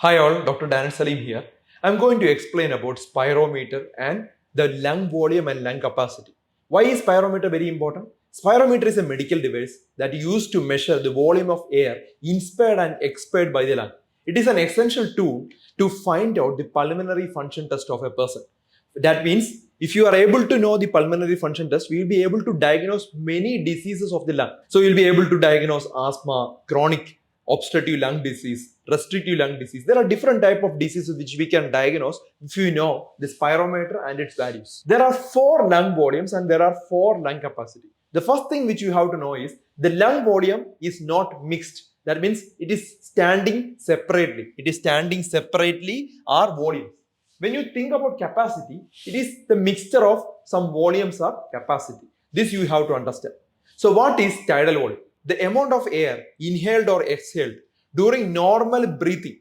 Hi all, Dr. Danish Salim here. I'm going to explain about spirometer and the lung volume and lung capacity. Why is spirometer very important? Spirometer is a medical device that is used to measure the volume of air inspired and expired by the lung. It is an essential tool to find out the pulmonary function test of a person. That means if you are able to know the pulmonary function test, we will be able to diagnose many diseases of the lung. So you'll be able to diagnose asthma, chronic obstructive lung disease, restrictive lung disease. There are different type of diseases which we can diagnose if you know the spirometer and its values. There are 4 lung volumes and there are 4 lung capacity. The first thing which you have to know is the lung volume is not mixed. That means it is standing separately. It is standing separately or volumes. When you think about capacity, it is the mixture of some volumes or capacity. This you have to understand. So what is tidal volume? The amount of air inhaled or exhaled during normal breathing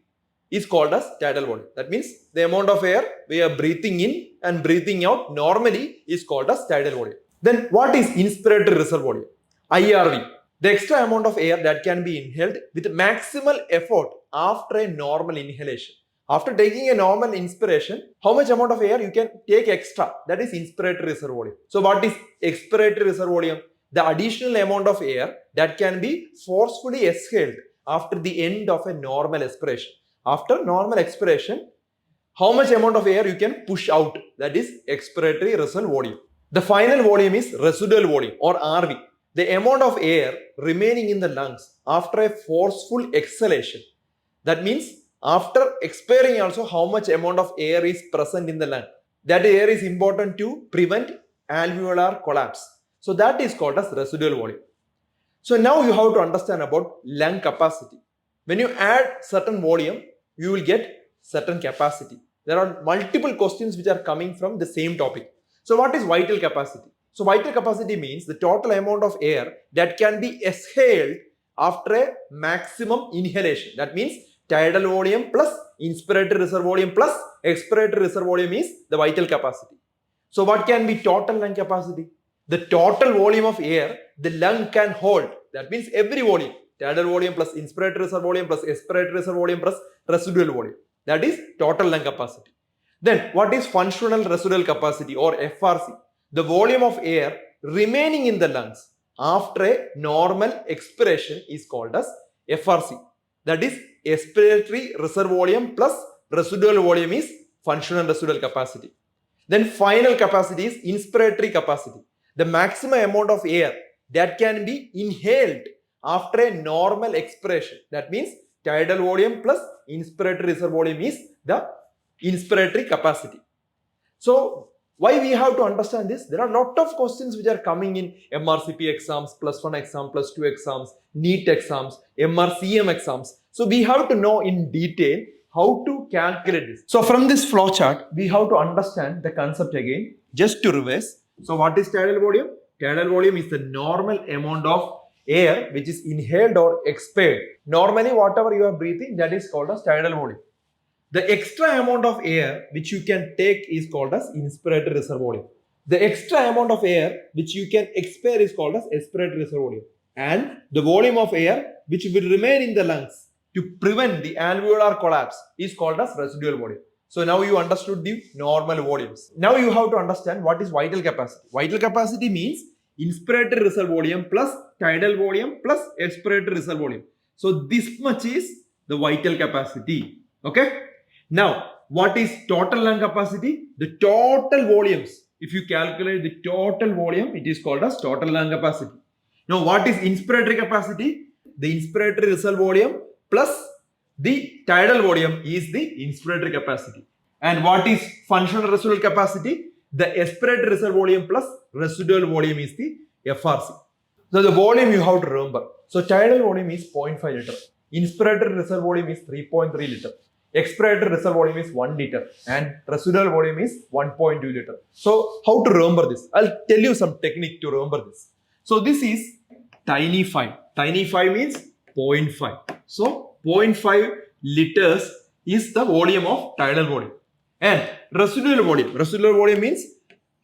is called as tidal volume. That means the amount of air we are breathing in and breathing out normally is called as tidal volume. Then what is inspiratory reserve volume? IRV. The extra amount of air that can be inhaled with maximal effort after a normal inhalation. After taking a normal inspiration, how much amount of air you can take extra? That is inspiratory reserve volume. So what is expiratory reserve volume? The additional amount of air that can be forcefully exhaled after the end of a normal expiration. After normal expiration, how much amount of air you can push out? That is expiratory reserve volume. The final volume is residual volume or RV. The amount of air remaining in the lungs after a forceful exhalation. That means after expiring also how much amount of air is present in the lung. That air is important to prevent alveolar collapse. So that is called as residual volume. So now you have to understand about lung capacity. When you add certain volume, you will get certain capacity. There are multiple questions which are coming from the same topic. So what is vital capacity? So vital capacity means the total amount of air that can be exhaled after a maximum inhalation. That means tidal volume plus inspiratory reserve volume plus expiratory reserve volume is the vital capacity. So what can be total lung capacity? The total volume of air the lung can hold. That means every volume. Tidal volume plus inspiratory reserve volume plus expiratory reserve volume plus residual volume. That is total lung capacity. Then what is functional residual capacity or FRC? The volume of air remaining in the lungs after a normal expiration is called as FRC. That is expiratory reserve volume plus residual volume is functional residual capacity. Then final capacity is inspiratory capacity. The maximum amount of air that can be inhaled after a normal expiration. That means tidal volume plus inspiratory reserve volume is the inspiratory capacity. So why we have to understand this? There are a lot of questions which are coming in MRCP exams, +1 exam, +2 exams, NEET exams, MRCM exams. So we have to know in detail how to calculate this. So from this flow chart, we have to understand the concept again. Just to revise. So what is tidal volume? Tidal volume is the normal amount of air which is inhaled or expired. Normally whatever you are breathing, that is called as tidal volume. The extra amount of air which you can take is called as inspiratory reserve volume. The extra amount of air which you can expire is called as expiratory reserve volume. And the volume of air which will remain in the lungs to prevent the alveolar collapse is called as residual volume. So now you understood the normal volumes. Now you have to understand what is vital capacity. Vital capacity means inspiratory reserve volume plus tidal volume plus expiratory reserve volume. So this much is the vital capacity. Okay. Now what is total lung capacity? The total volumes. If you calculate the total volume, it is called as total lung capacity. Now what is inspiratory capacity? The inspiratory reserve volume plus the tidal volume is the inspiratory capacity. And what is functional residual capacity? The expiratory reserve volume plus residual volume is the FRC. So the volume you have to remember. So tidal volume is 0.5 liter. Inspiratory reserve volume is 3.3 liter. Expiratory reserve volume is 1 liter. And residual volume is 1.2 liter. So how to remember this? I'll tell you some technique to remember this. So this is tiny 5. Tiny 5 means 0.5. So 0.5 liters is the volume of tidal volume. And residual volume means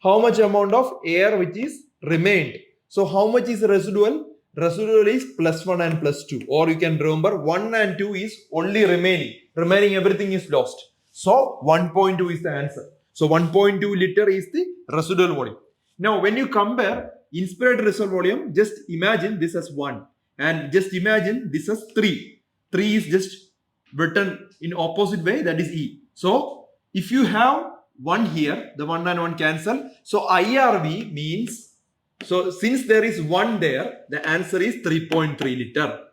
how much amount of air which is remained. So how much is residual? residual is plus 1 and plus 2. Or you can remember 1 and 2 is only remaining. Remaining everything is lost. So 1.2 is the answer. So 1.2 liter is the residual volume. Now when you compare inspirated reservoir volume, just imagine this as 1 and just imagine this as 3. 3 is just written in opposite way, that is E. So if you have 1 here, the 1 and 1 cancel. So IRV means, so since there is 1 there, the answer is 3.3 liter.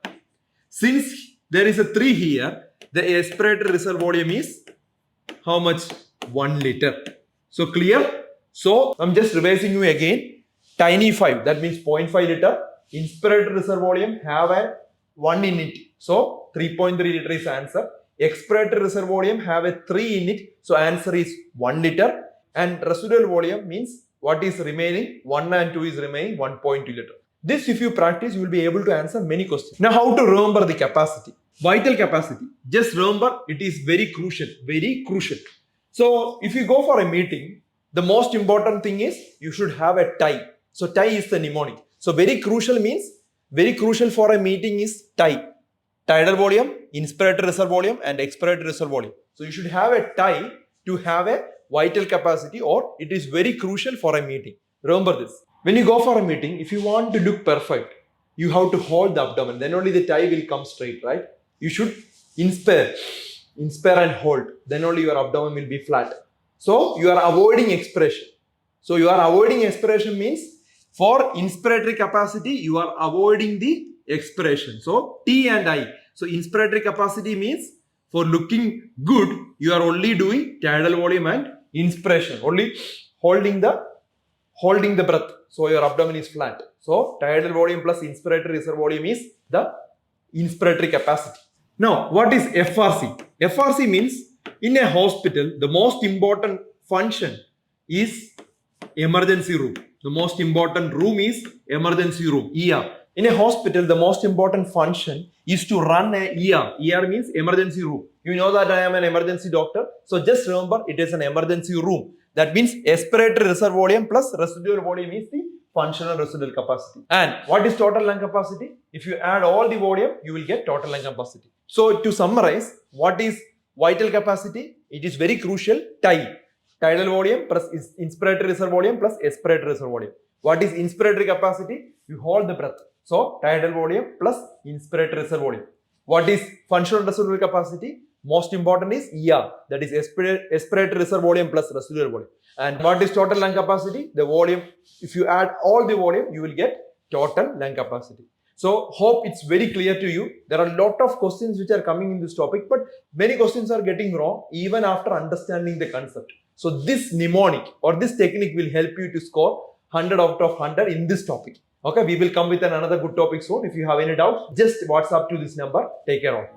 Since there is a 3 here, the aspirated reservoir volume is how much? 1 liter. So clear? So I'm just revising you again. Tiny 5, that means 0.5 liter. Inspirated reservoir volume have a 1 in it. So 3.3 liter is answer. Expirated reservoir volume have a 3 in it. So answer is 1 liter. And residual volume means what is remaining? 1 and 2 is remaining 1.2 liter. This if you practice, you will be able to answer many questions. Now how to remember the capacity? Vital capacity. Just remember, it is very crucial. Very crucial. So if you go for a meeting, the most important thing is you should have a tie. So tie is the mnemonic. So very crucial means, very crucial for a meeting is tie. Tidal volume, inspirated reservoir volume and expirated reservoir volume. So you should have a tie to have a vital capacity, or it is very crucial for a meeting. Remember this. When you go for a meeting, if you want to look perfect, you have to hold the abdomen. Then only the tie will come straight, right? You should inspire and hold. Then only your abdomen will be flat. So you are avoiding expiration. So you are avoiding expiration means for inspiratory capacity, you are avoiding the expiration. So T and I. So inspiratory capacity means for looking good, you are only doing tidal volume and inspiration. Only holding the breath. So your abdomen is flat. So tidal volume plus inspiratory reservoir volume is the inspiratory capacity. Now what is FRC? FRC means in a hospital, the most important function is emergency room. The most important room is emergency room, ER. In a hospital, the most important function is to run a ER. ER means emergency room. You know that I am an emergency doctor. So just remember, it is an emergency room. That means aspiratory reservoir volume plus residual volume is the functional residual capacity. And what is total lung capacity? If you add all the volume, you will get total lung capacity. So to summarize, what is vital capacity? It is very crucial. Tidal volume plus inspiratory reservoir volume plus aspiratory reservoir volume. What is inspiratory capacity? You hold the breath. So tidal volume plus inspiratory reservoir volume. What is functional residual capacity? Most important is ER, that is aspiratory reservoir volume plus residual volume. And what is total lung capacity? The volume. If you add all the volume, you will get total lung capacity. So hope it's very clear to you. There are a lot of questions which are coming in this topic, but many questions are getting wrong even after understanding the concept. So this mnemonic or this technique will help you to score 100 out of 100 in this topic. Okay, we will come with another good topic soon. If you have any doubts, just WhatsApp to this number. Take care of.